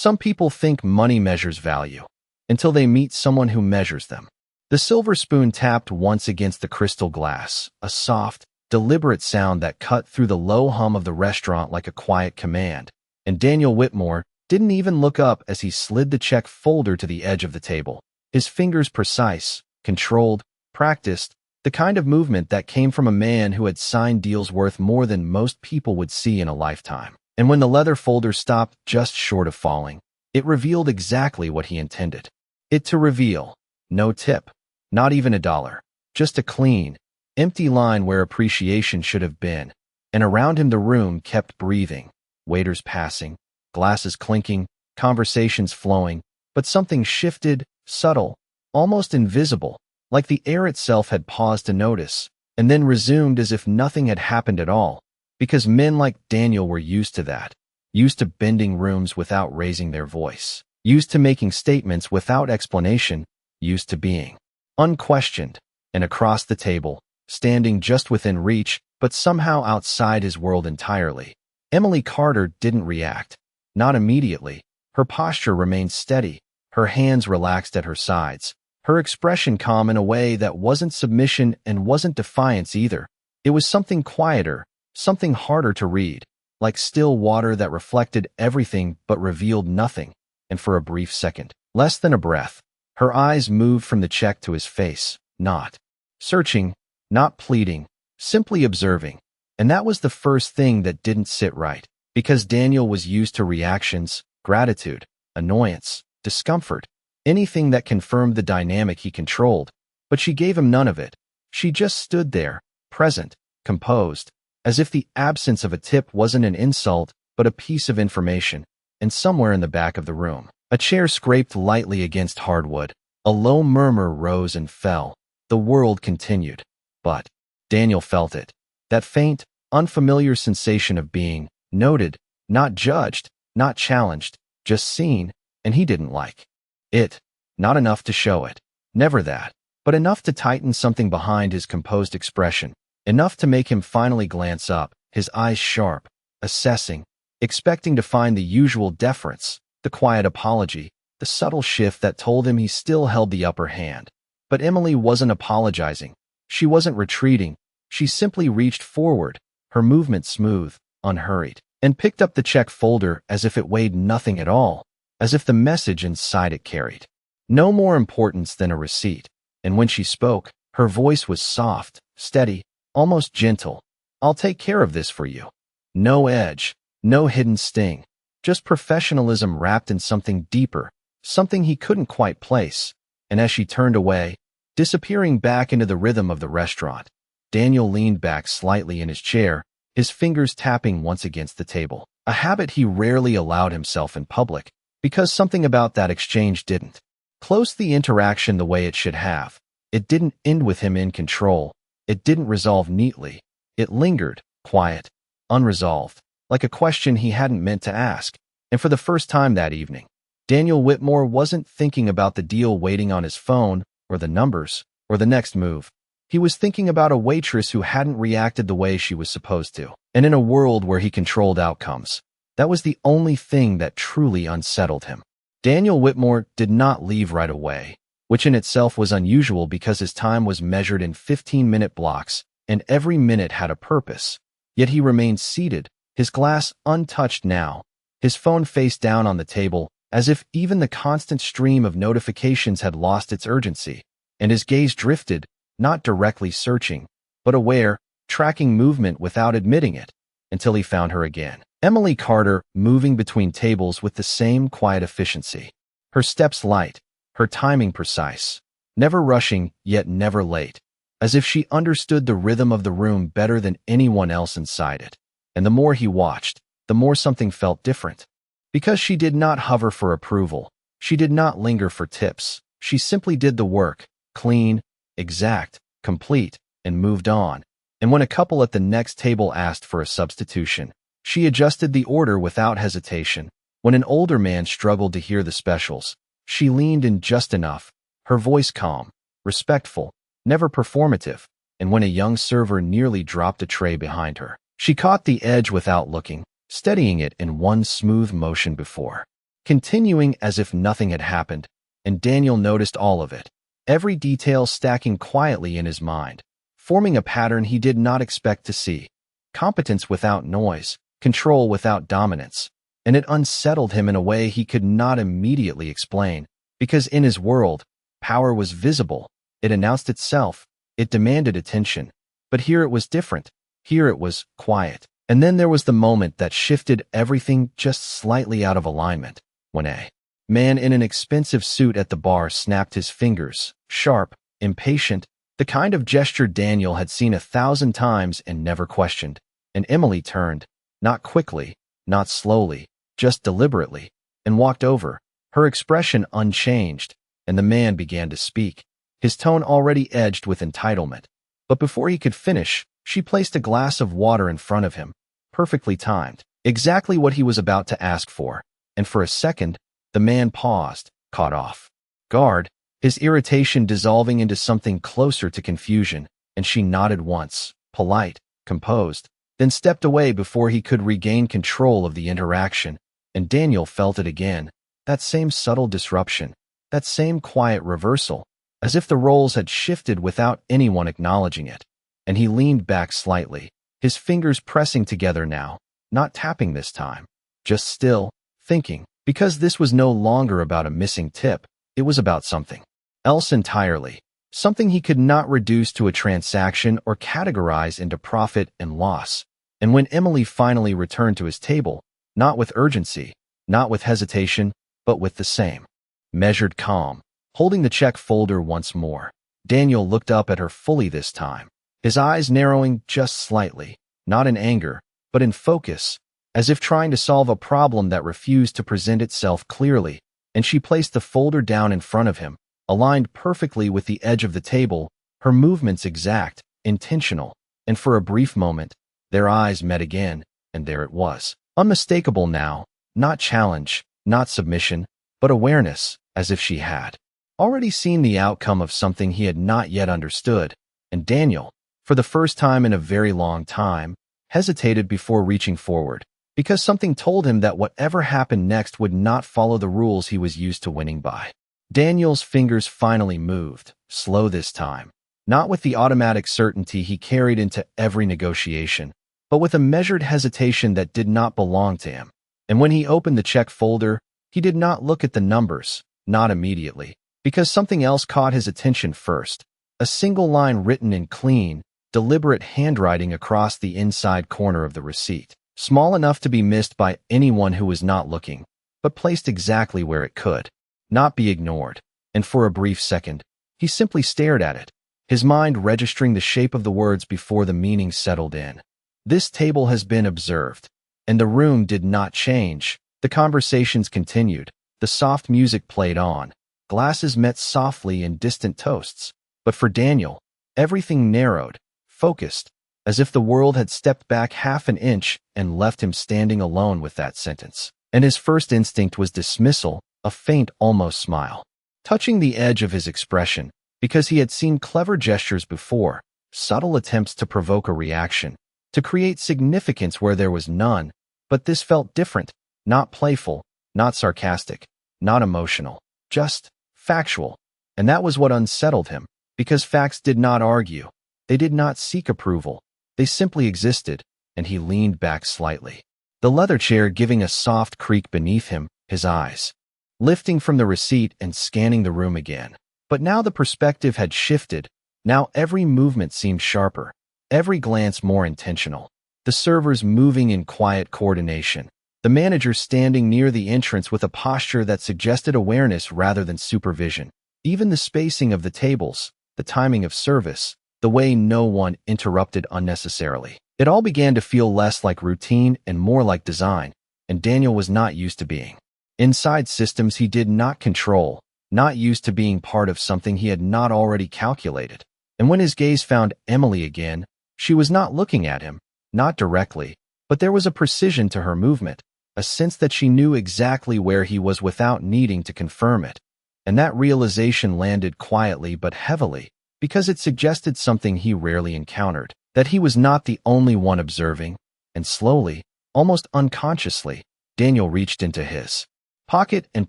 Some people think money measures value until they meet someone who measures them. The silver spoon tapped once against the crystal glass, a soft, deliberate sound that cut through the low hum of the restaurant like a quiet command. And Daniel Whitmore didn't even look up as he slid the check folder to the edge of the table. His fingers precise, controlled, practiced, the kind of movement that came from a man who had signed deals worth more than most people would see in a lifetime. And when the leather folder stopped just short of falling, it revealed exactly what he intended it to reveal. No tip, not even $1, just a clean, empty line where appreciation should have been. And around him the room kept breathing, waiters passing, glasses clinking, conversations flowing, but something shifted, subtle, almost invisible, like the air itself had paused to notice, and then resumed as if nothing had happened at all, because men like Daniel were used to that, used to bending rooms without raising their voice, used to making statements without explanation, used to being unquestioned. And across the table, standing just within reach, but somehow outside his world entirely, Emily Carter didn't react. Not immediately. Her posture remained steady, her hands relaxed at her sides, her expression calm in a way that wasn't submission and wasn't defiance either. It was something quieter, something harder to read, like still water that reflected everything but revealed nothing. And for a brief second, less than a breath, her eyes moved from the check to his face, not searching, not pleading, simply observing. And that was the first thing that didn't sit right, because Daniel was used to reactions, gratitude, annoyance, discomfort, anything that confirmed the dynamic he controlled. But she gave him none of it. She just stood there, present, composed, as if the absence of a tip wasn't an insult, but a piece of information. And somewhere in the back of the room, a chair scraped lightly against hardwood. A low murmur rose and fell. The world continued. But Daniel felt it. That faint, unfamiliar sensation of being noted, not judged, not challenged, just seen, and he didn't like it. Not enough to show it. Never that. But enough to tighten something behind his composed expression. Enough to make him finally glance up, his eyes sharp, assessing, expecting to find the usual deference, the quiet apology, the subtle shift that told him he still held the upper hand. But Emily wasn't apologizing. She wasn't retreating. She simply reached forward, her movement smooth, unhurried, and picked up the check folder as if it weighed nothing at all, as if the message inside it carried no more importance than a receipt. And when she spoke, her voice was soft, steady, almost gentle. "I'll take care of this for you." No edge, no hidden sting, just professionalism wrapped in something deeper, something he couldn't quite place. And as she turned away, disappearing back into the rhythm of the restaurant, Daniel leaned back slightly in his chair, his fingers tapping once against the table, a habit he rarely allowed himself in public, because something about that exchange didn't close the interaction the way it should have. It didn't end with him in control. It didn't resolve neatly. It lingered, quiet, unresolved, like a question he hadn't meant to ask. And for the first time that evening, Daniel Whitmore wasn't thinking about the deal waiting on his phone, or the numbers, or the next move. He was thinking about a waitress who hadn't reacted the way she was supposed to. And in a world where he controlled outcomes, that was the only thing that truly unsettled him. Daniel Whitmore did not leave right away, which in itself was unusual because his time was measured in 15-minute blocks, and every minute had a purpose. Yet he remained seated, his glass untouched now, his phone face down on the table, as if even the constant stream of notifications had lost its urgency. And his gaze drifted, not directly searching, but aware, tracking movement without admitting it, until he found her again. Emily Carter, moving between tables with the same quiet efficiency. Her steps light, her timing precise, never rushing, yet never late, as if she understood the rhythm of the room better than anyone else inside it. And the more he watched, the more something felt different. Because she did not hover for approval, she did not linger for tips, she simply did the work, clean, exact, complete, and moved on. And when a couple at the next table asked for a substitution, she adjusted the order without hesitation. When an older man struggled to hear the specials, she leaned in just enough, her voice calm, respectful, never performative. And when a young server nearly dropped a tray behind her, she caught the edge without looking, steadying it in one smooth motion before continuing as if nothing had happened, and Daniel noticed all of it, every detail stacking quietly in his mind, forming a pattern he did not expect to see. Competence without noise, control without dominance, and it unsettled him in a way he could not immediately explain, because in his world, power was visible, it announced itself, it demanded attention. But here it was different. Here it was quiet. And then there was the moment that shifted everything just slightly out of alignment, when a man in an expensive suit at the bar snapped his fingers, sharp, impatient, the kind of gesture Daniel had seen 1,000 times and never questioned. And Emily turned, not quickly, not slowly, just deliberately, and walked over, her expression unchanged, and the man began to speak, his tone already edged with entitlement. But before he could finish, she placed a glass of water in front of him, perfectly timed, exactly what he was about to ask for, and for a second, the man paused, caught off guard, his irritation dissolving into something closer to confusion, and she nodded once, polite, composed, then stepped away before he could regain control of the interaction, and Daniel felt it again, that same subtle disruption, that same quiet reversal, as if the roles had shifted without anyone acknowledging it. And he leaned back slightly, his fingers pressing together now, not tapping this time, just still, thinking, because this was no longer about a missing tip, it was about something else entirely, something he could not reduce to a transaction or categorize into profit and loss. And when Emily finally returned to his table, not with urgency, not with hesitation, but with the same measured calm, holding the check folder once more, Daniel looked up at her fully this time, his eyes narrowing just slightly, not in anger, but in focus, as if trying to solve a problem that refused to present itself clearly, and she placed the folder down in front of him, aligned perfectly with the edge of the table, her movements exact, intentional, and for a brief moment, their eyes met again, and there it was, unmistakable now, not challenge, not submission, but awareness, as if she had already seen the outcome of something he had not yet understood, and Daniel, for the first time in a very long time, hesitated before reaching forward, because something told him that whatever happened next would not follow the rules he was used to winning by. Daniel's fingers finally moved, slow this time, not with the automatic certainty he carried into every negotiation, but with a measured hesitation that did not belong to him. And when he opened the check folder, he did not look at the numbers, not immediately, because something else caught his attention first. A single line written in clean, deliberate handwriting across the inside corner of the receipt, small enough to be missed by anyone who was not looking, but placed exactly where it could not be ignored. And for a brief second, he simply stared at it, his mind registering the shape of the words before the meaning settled in. This table has been observed. And the room did not change. The conversations continued. The soft music played on. Glasses met softly in distant toasts. But for Daniel, everything narrowed, focused, as if the world had stepped back half an inch and left him standing alone with that sentence. And his first instinct was dismissal, a faint, almost smile, touching the edge of his expression, because he had seen clever gestures before, subtle attempts to provoke a reaction, to create significance where there was none, but this felt different, not playful, not sarcastic, not emotional, just factual. And that was what unsettled him, because facts did not argue, they did not seek approval, they simply existed, and he leaned back slightly, the leather chair giving a soft creak beneath him, his eyes lifting from the receipt and scanning the room again. But now the perspective had shifted. Now every movement seemed sharper, every glance more intentional. The servers moving in quiet coordination, the manager standing near the entrance with a posture that suggested awareness rather than supervision. Even the spacing of the tables, the timing of service, the way no one interrupted unnecessarily. It all began to feel less like routine and more like design, and Daniel was not used to being inside systems he did not control, not used to being part of something he had not already calculated. And when his gaze found Emily again, she was not looking at him, not directly, but there was a precision to her movement, a sense that she knew exactly where he was without needing to confirm it. And that realization landed quietly but heavily, because it suggested something he rarely encountered, that he was not the only one observing, and slowly, almost unconsciously, Daniel reached into his pocket and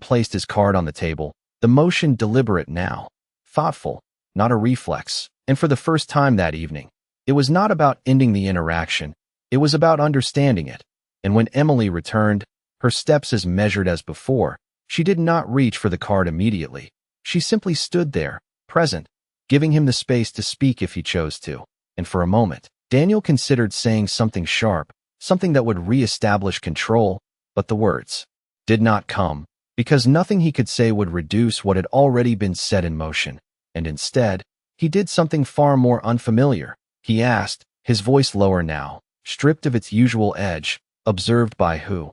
placed his card on the table, the motion deliberate now, thoughtful, not a reflex. And for the first time that evening, it was not about ending the interaction, it was about understanding it. And when Emily returned, her steps as measured as before, she did not reach for the card immediately. She simply stood there, present, giving him the space to speak if he chose to. And for a moment, Daniel considered saying something sharp, something that would re-establish control, but the words did not come, because nothing he could say would reduce what had already been set in motion. And instead, he did something far more unfamiliar. He asked, his voice lower now, stripped of its usual edge, observed by who?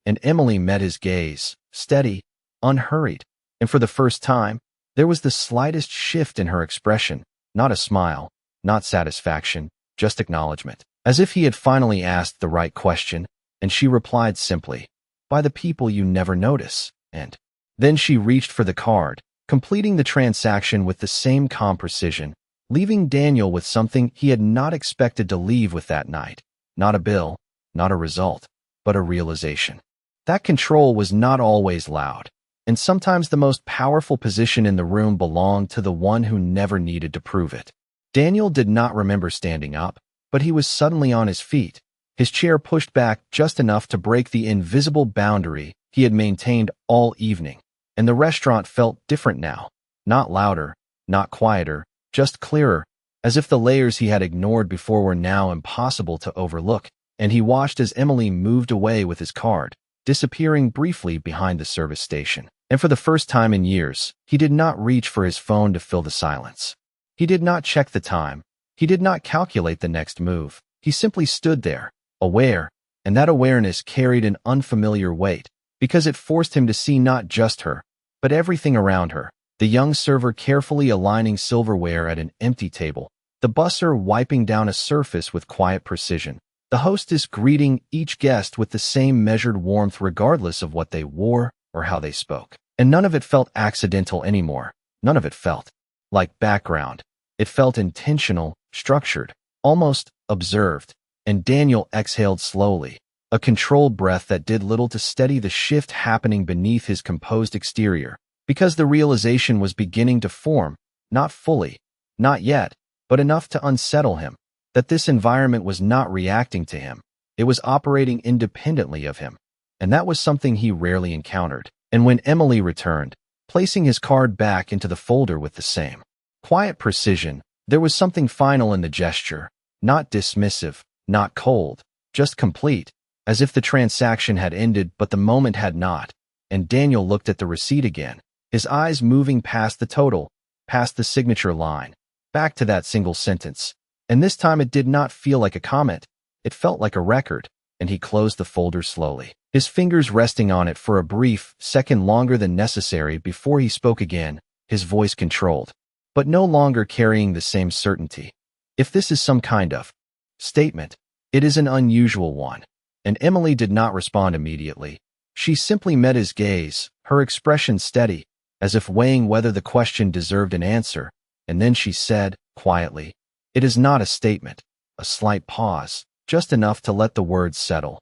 And Emily met his gaze, steady, unhurried. And for the first time, there was the slightest shift in her expression, not a smile, not satisfaction, just acknowledgement. As if he had finally asked the right question, and she replied simply, by the people you never notice. And then she reached for the card, completing the transaction with the same calm precision, leaving Daniel with something he had not expected to leave with that night. Not a bill, not a result, but a realization. That control was not always loud, and sometimes the most powerful position in the room belonged to the one who never needed to prove it. Daniel did not remember standing up, but he was suddenly on his feet, his chair pushed back just enough to break the invisible boundary he had maintained all evening. And the restaurant felt different now, not louder, not quieter, just clearer, as if the layers he had ignored before were now impossible to overlook. And he watched as Emily moved away with his card, disappearing briefly behind the service station. And for the first time in years, he did not reach for his phone to fill the silence. He did not check the time. He did not calculate the next move. He simply stood there, aware, and that awareness carried an unfamiliar weight, because it forced him to see not just her, but everything around her. The young server carefully aligning silverware at an empty table, the busser wiping down a surface with quiet precision, the hostess greeting each guest with the same measured warmth regardless of what they wore or how they spoke. And none of it felt accidental anymore. None of it felt like background. It felt intentional, structured, almost observed. And Daniel exhaled slowly, a controlled breath that did little to steady the shift happening beneath his composed exterior, because the realization was beginning to form, not fully, not yet, but enough to unsettle him, that this environment was not reacting to him. It was operating independently of him. And that was something he rarely encountered. And when Emily returned, placing his card back into the folder with the same quiet precision, there was something final in the gesture, not dismissive, not cold, just complete, as if the transaction had ended but the moment had not. And Daniel looked at the receipt again, his eyes moving past the total, past the signature line, back to that single sentence. And this time it did not feel like a comment, it felt like a record, and he closed the folder slowly, his fingers resting on it for a brief second longer than necessary before he spoke again, his voice controlled, but no longer carrying the same certainty. If this is some kind of statement, it is an unusual one. And Emily did not respond immediately. She simply met his gaze, her expression steady, as if weighing whether the question deserved an answer. And then she said, quietly, it is not a statement. A slight pause, just enough to let the words settle.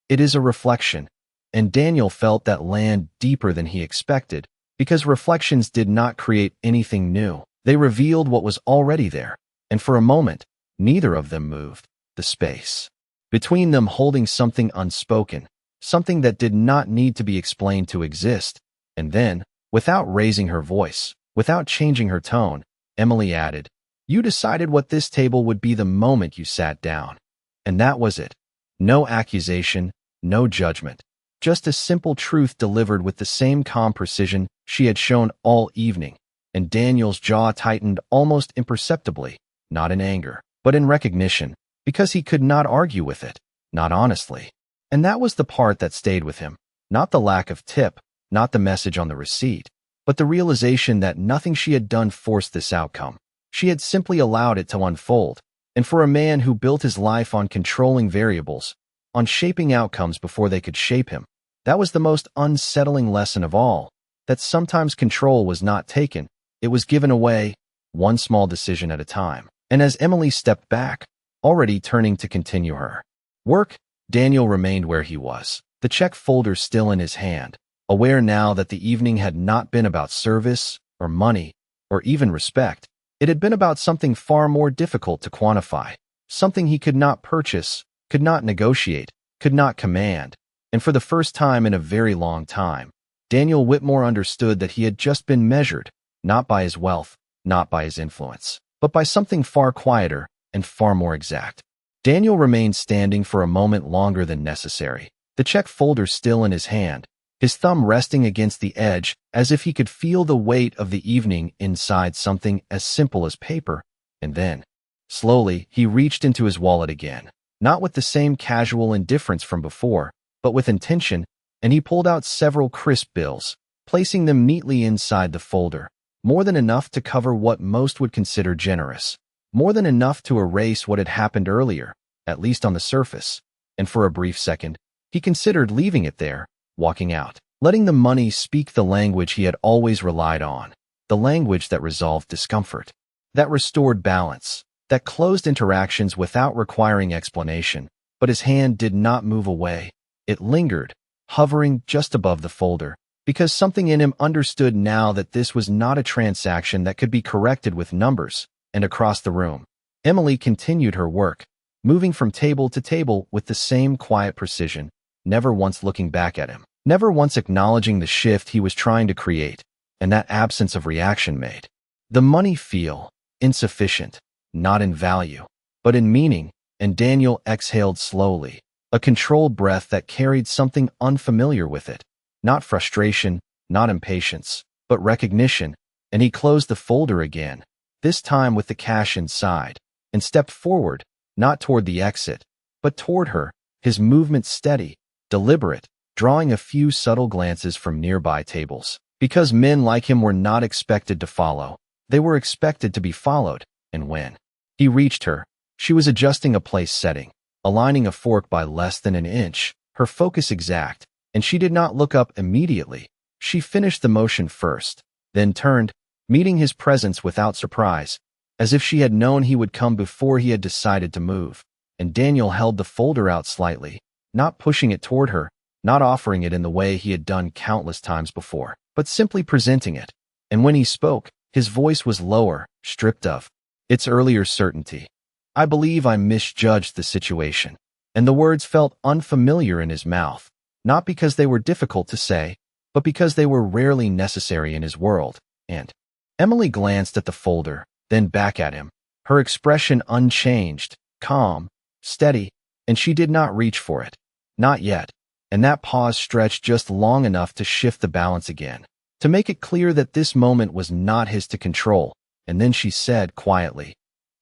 It is a reflection. And Daniel felt that land deeper than he expected, because reflections did not create anything new. They revealed what was already there. And for a moment, neither of them moved. The space between them holding something unspoken, something that did not need to be explained to exist. And then, without raising her voice, without changing her tone, Emily added, you decided what this table would be the moment you sat down. And that was it. No accusation, no judgment. Just a simple truth delivered with the same calm precision she had shown all evening. And Daniel's jaw tightened almost imperceptibly, not in anger, but in recognition, because he could not argue with it, not honestly. And that was the part that stayed with him, not the lack of tip, not the message on the receipt, but the realization that nothing she had done forced this outcome. She had simply allowed it to unfold. And for a man who built his life on controlling variables, on shaping outcomes before they could shape him, that was the most unsettling lesson of all, that sometimes control was not taken, it was given away, one small decision at a time. And as Emily stepped back, already turning to continue her work, Daniel remained where he was, the check folder still in his hand, aware now that the evening had not been about service or money or even respect. It had been about something far more difficult to quantify, something he could not purchase, could not negotiate, could not command. And for the first time in a very long time, Daniel Whitmore understood that he had just been measured, not by his wealth, not by his influence, but by something far quieter and far more exact. Daniel remained standing for a moment longer than necessary, the check folder still in his hand, his thumb resting against the edge as if he could feel the weight of the evening inside something as simple as paper. And then, slowly, he reached into his wallet again, not with the same casual indifference from before, but with intention, and he pulled out several crisp bills, placing them neatly inside the folder, more than enough to cover what most would consider generous, more than enough to erase what had happened earlier, at least on the surface. And for a brief second, he considered leaving it there, walking out, letting the money speak the language he had always relied on, the language that resolved discomfort, that restored balance, that closed interactions without requiring explanation. But his hand did not move away. It lingered, hovering just above the folder, because something in him understood now that this was not a transaction that could be corrected with numbers. And across the room, Emily continued her work, moving from table to table with the same quiet precision, never once looking back at him, never once acknowledging the shift he was trying to create, and that absence of reaction made the money feel insufficient, not in value, but in meaning. And Daniel exhaled slowly, a controlled breath that carried something unfamiliar with it, not frustration, not impatience, but recognition. And he closed the folder again, this time with the cash inside, and stepped forward, not toward the exit, but toward her, his movement steady, deliberate, drawing a few subtle glances from nearby tables. Because men like him were not expected to follow, they were expected to be followed. And when he reached her, she was adjusting a place setting, aligning a fork by less than an inch, her focus exact, and she did not look up immediately. She finished the motion first, then turned, meeting his presence without surprise, as if she had known he would come before he had decided to move. And Daniel held the folder out slightly, not pushing it toward her, not offering it in the way he had done countless times before, but simply presenting it. And when he spoke, his voice was lower, stripped of its earlier certainty. "I believe I misjudged the situation." And the words felt unfamiliar in his mouth, not because they were difficult to say, but because they were rarely necessary in his world. And Emily glanced at the folder, then back at him, her expression unchanged, calm, steady, and she did not reach for it. Not yet. And that pause stretched just long enough to shift the balance again, to make it clear that this moment was not his to control. And then she said quietly,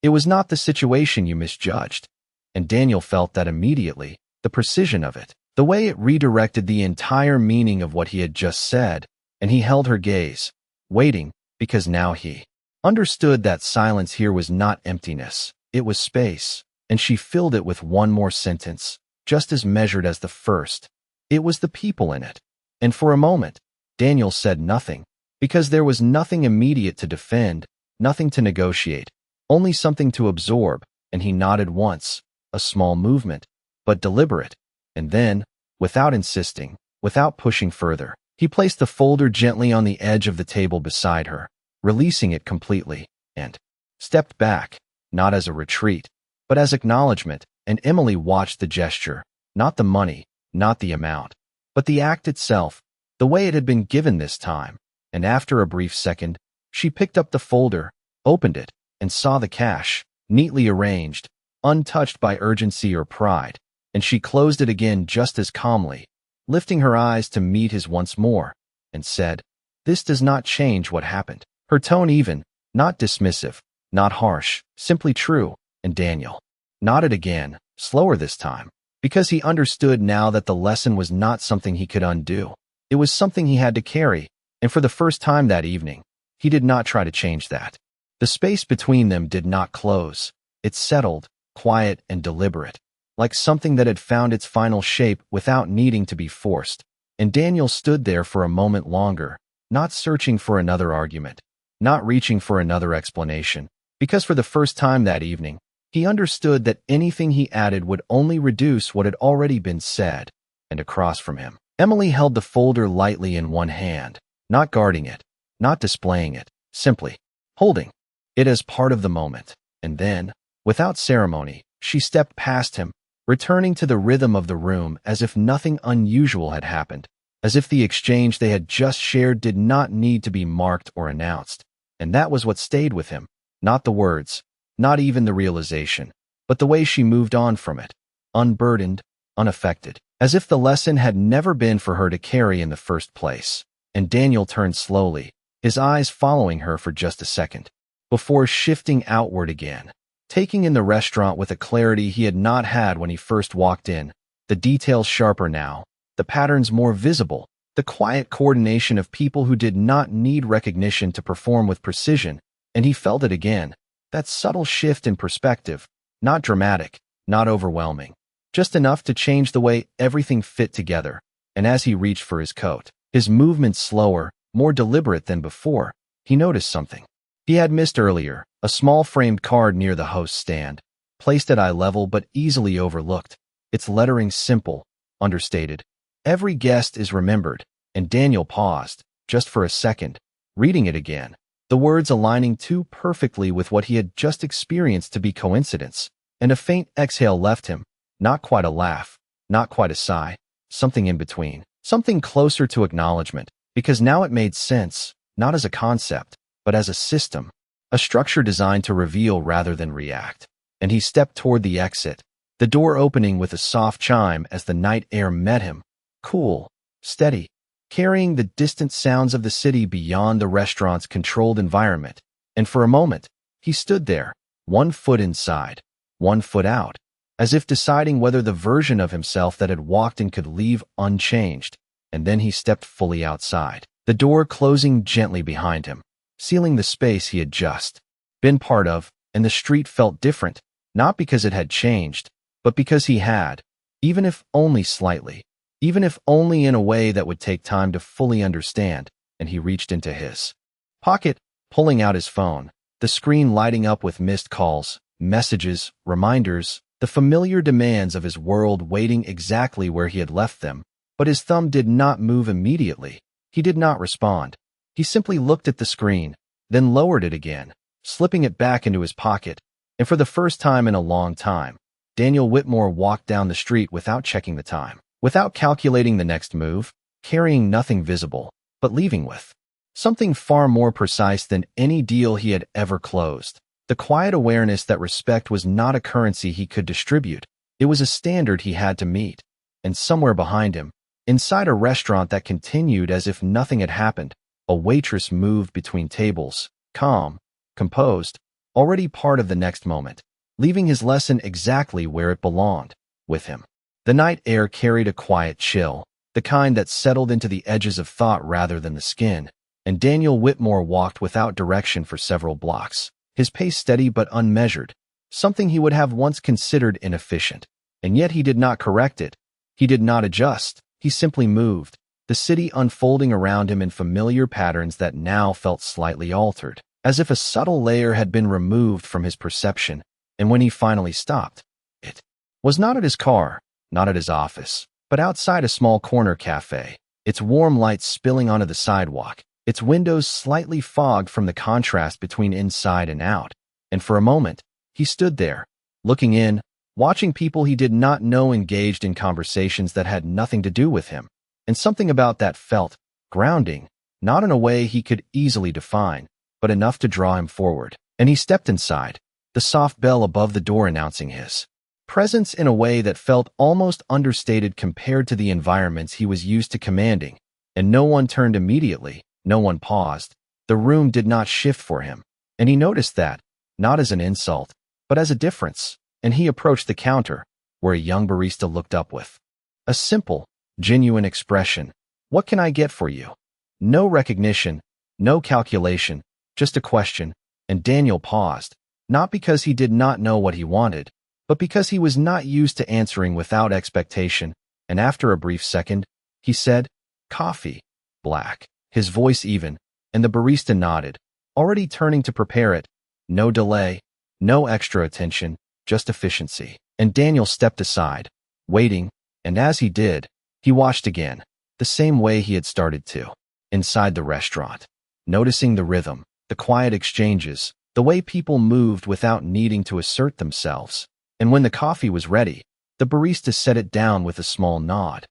"It was not the situation you misjudged." And Daniel felt that immediately, the precision of it, the way it redirected the entire meaning of what he had just said. And he held her gaze, waiting, because now he understood that silence here was not emptiness, it was space. And she filled it with one more sentence, just as measured as the first. It was the people in it. And for a moment, Daniel said nothing, because there was nothing immediate to defend, nothing to negotiate, only something to absorb. And he nodded once, a small movement, but deliberate. And then, without insisting, without pushing further, he placed the folder gently on the edge of the table beside her, releasing it completely, and stepped back, not as a retreat, but as acknowledgement. And Emily watched the gesture, not the money, not the amount, but the act itself, the way it had been given this time. And after a brief second, she picked up the folder, opened it, and saw the cash, neatly arranged, untouched by urgency or pride. And she closed it again just as calmly, lifting her eyes to meet his once more, and said, "This does not change what happened." Her tone even, not dismissive, not harsh, simply true. And Daniel nodded again, slower this time, because he understood now that the lesson was not something he could undo. It was something he had to carry, and for the first time that evening, he did not try to change that. The space between them did not close. It settled, quiet and deliberate, like something that had found its final shape without needing to be forced. And Daniel stood there for a moment longer, not searching for another argument, not reaching for another explanation, because for the first time that evening, he understood that anything he added would only reduce what had already been said. And across from him, Emily held the folder lightly in one hand, not guarding it, not displaying it, simply holding it as part of the moment. And then, without ceremony, she stepped past him, returning to the rhythm of the room as if nothing unusual had happened, as if the exchange they had just shared did not need to be marked or announced. And that was what stayed with him, not the words, not even the realization, but the way she moved on from it, unburdened, unaffected, as if the lesson had never been for her to carry in the first place. And Daniel turned slowly, his eyes following her for just a second, before shifting outward again, taking in the restaurant with a clarity he had not had when he first walked in, the details sharper now, the patterns more visible, the quiet coordination of people who did not need recognition to perform with precision, and he felt it again, that subtle shift in perspective, not dramatic, not overwhelming, just enough to change the way everything fit together. And as he reached for his coat, his movements slower, more deliberate than before, he noticed something he had missed earlier, a small framed card near the host's stand, placed at eye level but easily overlooked, its lettering simple, understated. Every guest is remembered, and Daniel paused, just for a second, reading it again, the words aligning too perfectly with what he had just experienced to be coincidence, and a faint exhale left him, not quite a laugh, not quite a sigh, something in between, something closer to acknowledgement, because now it made sense, not as a concept, but as a system, a structure designed to reveal rather than react. And he stepped toward the exit, the door opening with a soft chime as the night air met him, cool, steady, carrying the distant sounds of the city beyond the restaurant's controlled environment. And for a moment, he stood there, one foot inside, one foot out, as if deciding whether the version of himself that had walked in could leave unchanged. And then he stepped fully outside, the door closing gently behind him, sealing the space he had just been part of. And the street felt different, not because it had changed, but because he had, even if only slightly, even if only in a way that would take time to fully understand. And he reached into his pocket, pulling out his phone, the screen lighting up with missed calls, messages, reminders, the familiar demands of his world waiting exactly where he had left them. But his thumb did not move immediately. He did not respond. He simply looked at the screen, then lowered it again, slipping it back into his pocket. And for the first time in a long time, Daniel Whitmore walked down the street without checking the time, without calculating the next move, carrying nothing visible, but leaving with something far more precise than any deal he had ever closed. The quiet awareness that respect was not a currency he could distribute. It was a standard he had to meet. And somewhere behind him, inside a restaurant that continued as if nothing had happened, a waitress moved between tables, calm, composed, already part of the next moment, leaving his lesson exactly where it belonged, with him. The night air carried a quiet chill, the kind that settled into the edges of thought rather than the skin, and Daniel Whitmore walked without direction for several blocks, his pace steady but unmeasured, something he would have once considered inefficient. And yet he did not correct it. He did not adjust. He simply moved, the city unfolding around him in familiar patterns that now felt slightly altered, as if a subtle layer had been removed from his perception. And when he finally stopped, it was not at his car, not at his office, but outside a small corner cafe, its warm light spilling onto the sidewalk, its windows slightly fogged from the contrast between inside and out. And for a moment, he stood there, looking in, watching people he did not know engaged in conversations that had nothing to do with him. And something about that felt grounding, not in a way he could easily define, but enough to draw him forward. And he stepped inside, the soft bell above the door announcing his presence in a way that felt almost understated compared to the environments he was used to commanding. And no one turned immediately, no one paused. The room did not shift for him. And he noticed that, not as an insult, but as a difference. And he approached the counter, where a young barista looked up with a simple, genuine expression. "What can I get for you?" No recognition, no calculation, just a question. And Daniel paused, not because he did not know what he wanted, but because he was not used to answering without expectation. And after a brief second, he said, "Coffee, black," his voice even, and the barista nodded, already turning to prepare it. No delay, no extra attention, just efficiency. And Daniel stepped aside, waiting, and as he did, he watched again, the same way he had started to. Inside the restaurant, noticing the rhythm, the quiet exchanges, the way people moved without needing to assert themselves. And when the coffee was ready, the barista set it down with a small nod.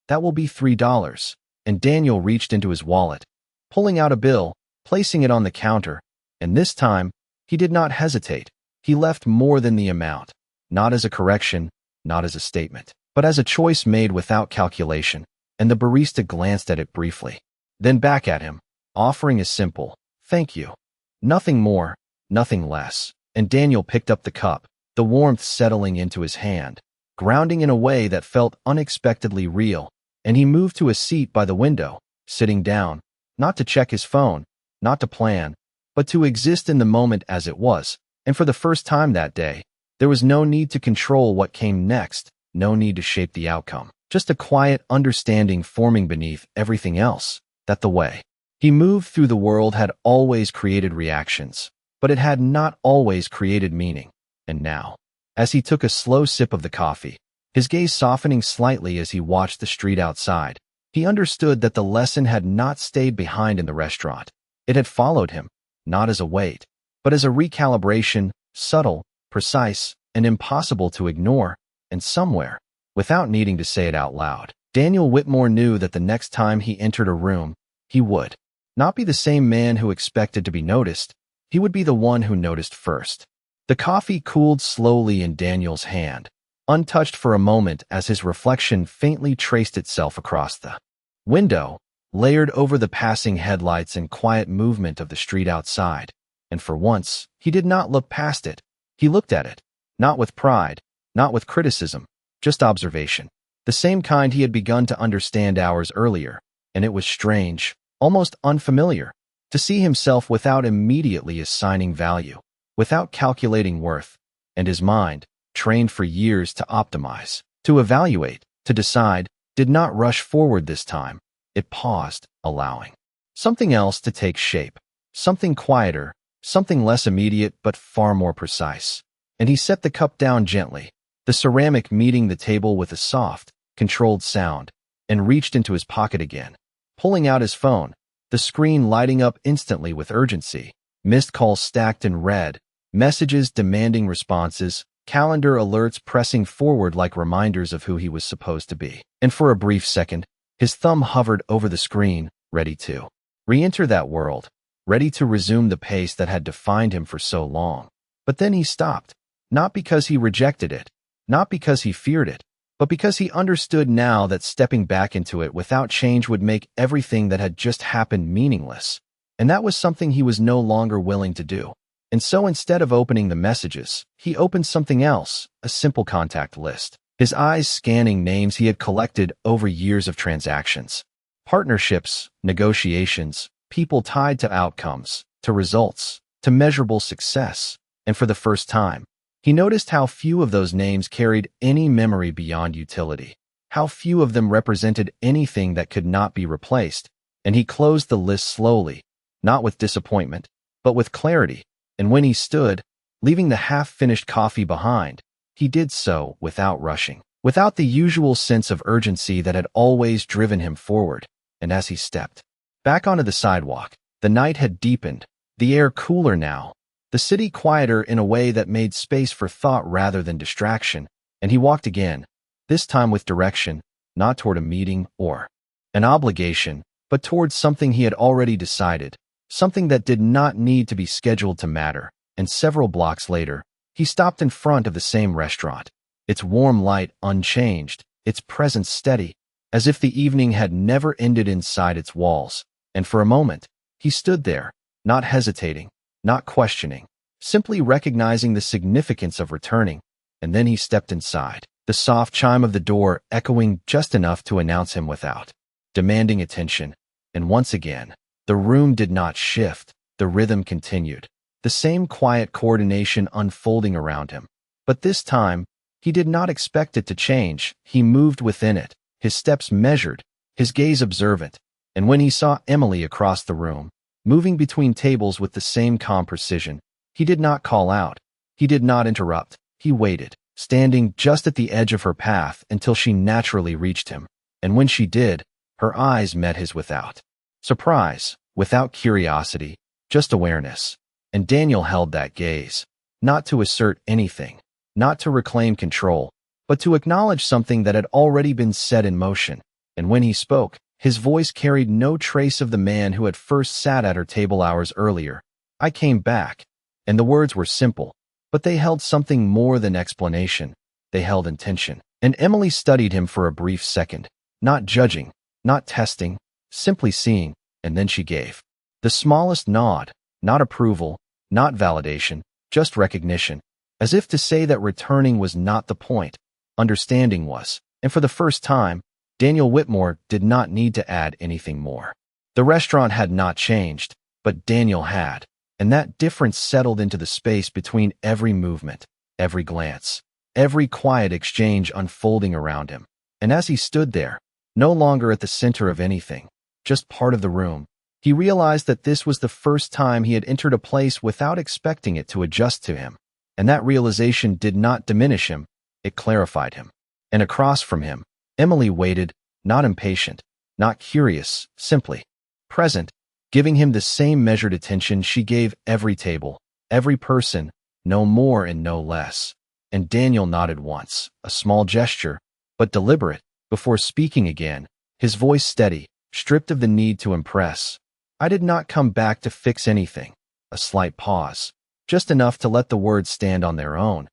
"That will be $3. And Daniel reached into his wallet, pulling out a bill, placing it on the counter, and this time, he did not hesitate. He left more than the amount, not as a correction, not as a statement, but as a choice made without calculation, and the barista glanced at it briefly, then back at him, offering a simple, "Thank you." Nothing more, nothing less, and Daniel picked up the cup, the warmth settling into his hand, grounding in a way that felt unexpectedly real, and he moved to a seat by the window, sitting down, not to check his phone, not to plan, but to exist in the moment as it was. And for the first time that day, there was no need to control what came next, no need to shape the outcome, just a quiet understanding forming beneath everything else, that the way he moved through the world had always created reactions, but it had not always created meaning. And now, as he took a slow sip of the coffee, his gaze softening slightly as he watched the street outside, he understood that the lesson had not stayed behind in the restaurant. It had followed him, not as a weight, but as a recalibration, subtle, precise, and impossible to ignore, and somewhere, without needing to say it out loud, Daniel Whitmore knew that the next time he entered a room, he would not be the same man who expected to be noticed, he would be the one who noticed first. The coffee cooled slowly in Daniel's hand, untouched for a moment as his reflection faintly traced itself across the window, layered over the passing headlights and quiet movement of the street outside. And for once, he did not look past it. He looked at it, not with pride, not with criticism, just observation, the same kind he had begun to understand hours earlier, and it was strange, almost unfamiliar, to see himself without immediately assigning value, without calculating worth, and his mind, trained for years to optimize, to evaluate, to decide, did not rush forward this time. It paused, allowing something else to take shape, something quieter, something less immediate but far more precise. And he set the cup down gently, the ceramic meeting the table with a soft, controlled sound, and reached into his pocket again, pulling out his phone, the screen lighting up instantly with urgency, missed calls stacked in red, messages demanding responses, calendar alerts pressing forward like reminders of who he was supposed to be. And for a brief second, his thumb hovered over the screen, ready to re-enter that world, ready to resume the pace that had defined him for so long. But then he stopped, not because he rejected it, not because he feared it, but because he understood now that stepping back into it without change would make everything that had just happened meaningless. And that was something he was no longer willing to do. And so instead of opening the messages, he opened something else, a simple contact list, his eyes scanning names he had collected over years of transactions, partnerships, negotiations, people tied to outcomes, to results, to measurable success. And for the first time, he noticed how few of those names carried any memory beyond utility, how few of them represented anything that could not be replaced. And he closed the list slowly, not with disappointment, but with clarity. And when he stood, leaving the half-finished coffee behind, he did so without rushing, without the usual sense of urgency that had always driven him forward. And as he stepped back onto the sidewalk, the night had deepened, the air cooler now, the city quieter in a way that made space for thought rather than distraction, and he walked again, this time with direction, not toward a meeting or an obligation, but towards something he had already decided, something that did not need to be scheduled to matter. And several blocks later, he stopped in front of the same restaurant, its warm light unchanged, its presence steady, as if the evening had never ended inside its walls. And for a moment, he stood there, not hesitating, not questioning, simply recognizing the significance of returning. And then he stepped inside, the soft chime of the door echoing just enough to announce him without demanding attention. And once again, the room did not shift, the rhythm continued, the same quiet coordination unfolding around him. But this time, he did not expect it to change. He moved within it, his steps measured, his gaze observant. And when he saw Emily across the room, moving between tables with the same calm precision, he did not call out, he did not interrupt, he waited, standing just at the edge of her path until she naturally reached him. And when she did, Her eyes met his without surprise, without curiosity, just awareness. And Daniel held that gaze, not to assert anything, not to reclaim control, but to acknowledge something that had already been set in motion. And when he spoke, his voice carried no trace of the man who had first sat at her table hours earlier. I came back. And the words were simple, but they held something more than explanation. They held intention. And Emily studied him for a brief second, not judging, not testing, simply seeing, and then she gave the smallest nod, not approval, not validation, just recognition, as if to say that returning was not the point, understanding was. And for the first time, Daniel Whitmore did not need to add anything more. The restaurant had not changed, but Daniel had, and that difference settled into the space between every movement, every glance, every quiet exchange unfolding around him. And as he stood there, no longer at the center of anything, just part of the room, he realized that this was the first time he had entered a place without expecting it to adjust to him. And that realization did not diminish him, it clarified him. And across from him, Emily waited, not impatient, not curious, simply present, giving him the same measured attention she gave every table, every person, no more and no less. And Daniel nodded once, a small gesture, but deliberate, before speaking again, his voice steady, stripped of the need to impress. I did not come back to fix anything. A slight pause, just enough to let the words stand on their own.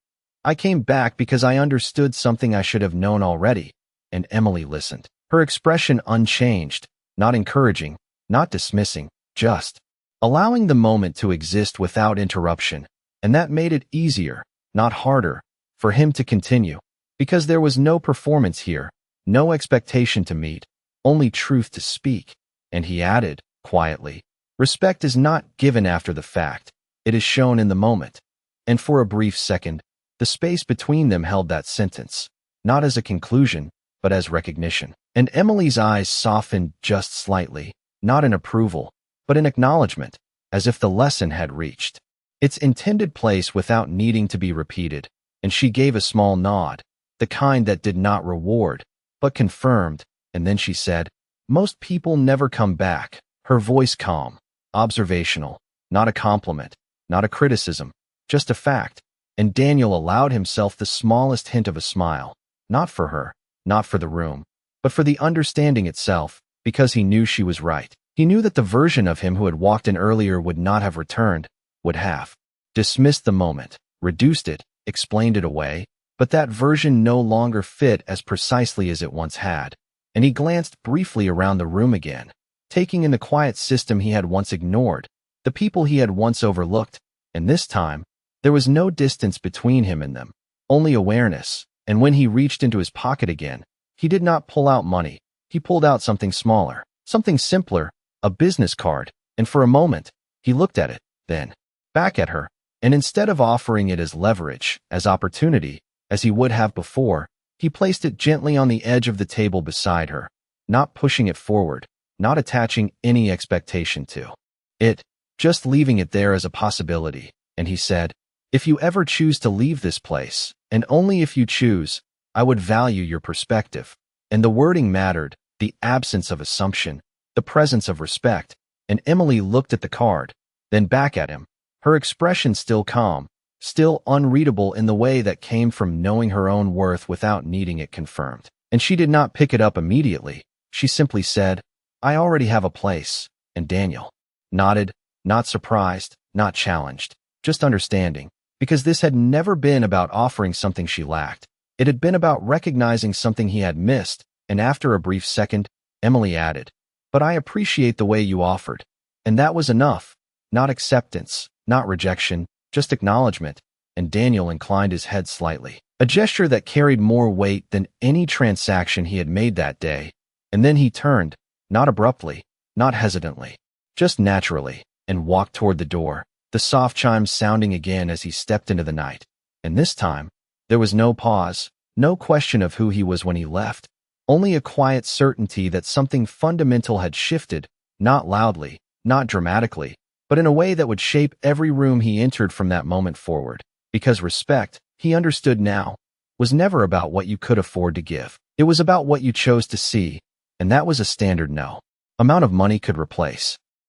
I came back because I understood something I should have known already. And Emily listened, her expression unchanged, not encouraging, not dismissing, just allowing the moment to exist without interruption. And that made it easier, not harder, for him to continue, because there was no performance here, no expectation to meet, only truth to speak. And he added, quietly, respect is not given after the fact, it is shown in the moment. And for a brief second, the space between them held that sentence, not as a conclusion, but as recognition. And Emily's eyes softened just slightly, not in approval, but in acknowledgement, as if the lesson had reached its intended place without needing to be repeated. And she gave a small nod, the kind that did not reward, but confirmed. And then she said, most people never come back. Her voice calm, observational, not a compliment, not a criticism, just a fact. And Daniel allowed himself the smallest hint of a smile, not for her, not for the room, but for the understanding itself, because he knew she was right. He knew that the version of him who had walked in earlier would not have returned, would have dismissed the moment, reduced it, explained it away, but that version no longer fit as precisely as it once had. And he glanced briefly around the room again, taking in the quiet system he had once ignored, the people he had once overlooked, and this time, there was no distance between him and them, only awareness. And when he reached into his pocket again, he did not pull out money, he pulled out something smaller, something simpler, a business card, and for a moment, he looked at it, then back at her, and instead of offering it as leverage, as opportunity, as he would have before, he placed it gently on the edge of the table beside her, not pushing it forward, not attaching any expectation to it, just leaving it there as a possibility. And he said, if you ever choose to leave this place, and only if you choose, I would value your perspective. And the wording mattered, the absence of assumption, the presence of respect. And Emily looked at the card, then back at him, her expression still calm, still unreadable in the way that came from knowing her own worth without needing it confirmed. And she did not pick it up immediately. She simply said, I already have a place. And Daniel nodded, not surprised, not challenged, just understanding, because this had never been about offering something she lacked. It had been about recognizing something he had missed. And after a brief second, Emily added, but I appreciate the way you offered. And that was enough. Not acceptance, not rejection, just acknowledgement. And Daniel inclined his head slightly, a gesture that carried more weight than any transaction he had made that day. And then he turned, not abruptly, not hesitantly, just naturally, and walked toward the door, the soft chimes sounding again as he stepped into the night. And this time, there was no pause, no question of who he was when he left, only a quiet certainty that something fundamental had shifted, not loudly, not dramatically, but in a way that would shape every room he entered from that moment forward. Because respect, he understood now, was never about what you could afford to give. It was about what you chose to see, and that was a standard no amount of money could replace.